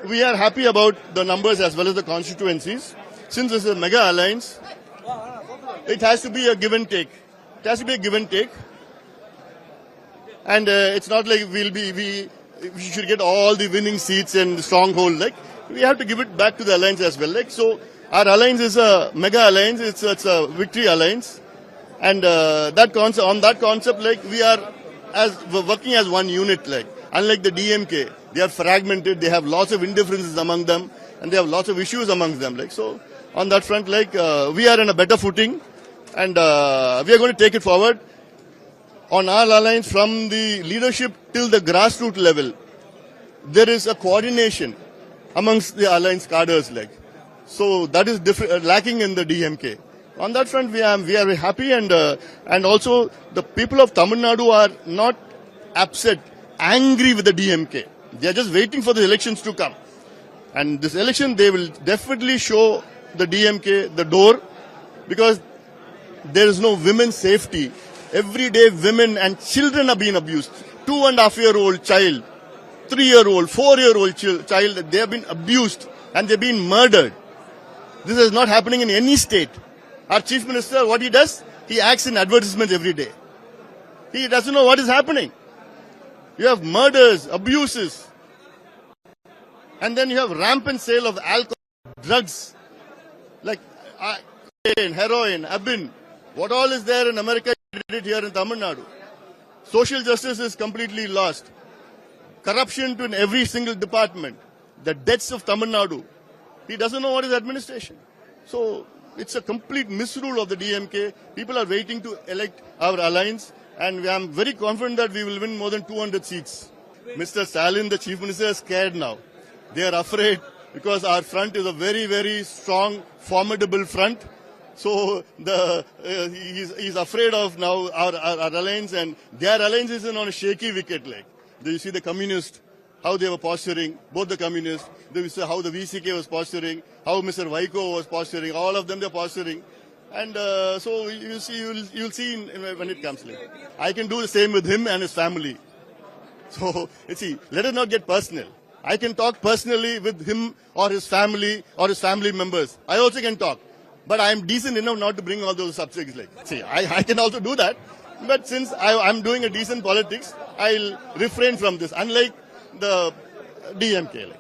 we are happy about the numbers as well as the constituencies. Since this is a mega alliance, it has to be a give and take. It has to be a give and take. And it's not like we should get all the winning seats and stronghold. Like, we have to give it back to the alliance as well. Like, so our alliance is a mega alliance. It's a victory alliance. And on that concept, like, we are working as one unit. Like, unlike the DMK, they are fragmented. They have lots of indifferences among them, and they have lots of issues amongst them. Like, so on that front, like, we are in a better footing, and we are going to take it forward. On our alliance, from the leadership till the grassroots level, there is a coordination amongst the alliance cadres. Like, so that is lacking in the DMK. On that front, we are very happy, and also the people of Tamil Nadu are not upset, angry with the DMK. They are just waiting for the elections to come. And this election, they will definitely show the DMK the door, because there is no women's safety. Every day, women and children are being abused. 2.5-year-old child, 3-year-old, 4-year-old child, they have been abused and they've been murdered. This is not happening in any state. Our Chief Minister, what he does, he acts in advertisements every day. He doesn't know what is happening. You have murders, abuses, and then you have rampant sale of alcohol, drugs, like heroin, abin. What all is there in America, you did it here in Tamil Nadu. Social justice is completely lost. Corruption in every single department. The deaths of Tamil Nadu. He doesn't know what is administration. So it's a complete misrule of the DMK. People are waiting to elect our alliance, and I am very confident that we will win more than 200 seats. Mr. Stalin, the Chief Minister, is scared now. They are afraid because our front is a very, very strong, formidable front. So he's afraid of now our alliance, and their alliance is on a shaky wicket. Like, you see the communists, how they were posturing, both the communists. You see how the VCK was posturing, how Mr. Vaiko was posturing. All of them, they're posturing. And so you'll see when it comes. Like, I can do the same with him and his family. So, see, let us not get personal. I can talk personally with him or his family members. I also can talk. But I am decent enough not to bring all those subjects. Like, see, I can also do that. But since I'm doing a decent politics, I'll refrain from this. Unlike the DMK.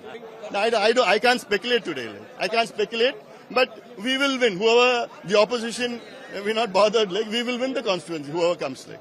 Like, I can't speculate today. Like, I can't speculate. But we will win. Whoever the opposition, we're not bothered. Like, we will win the constituency. Whoever comes. Like.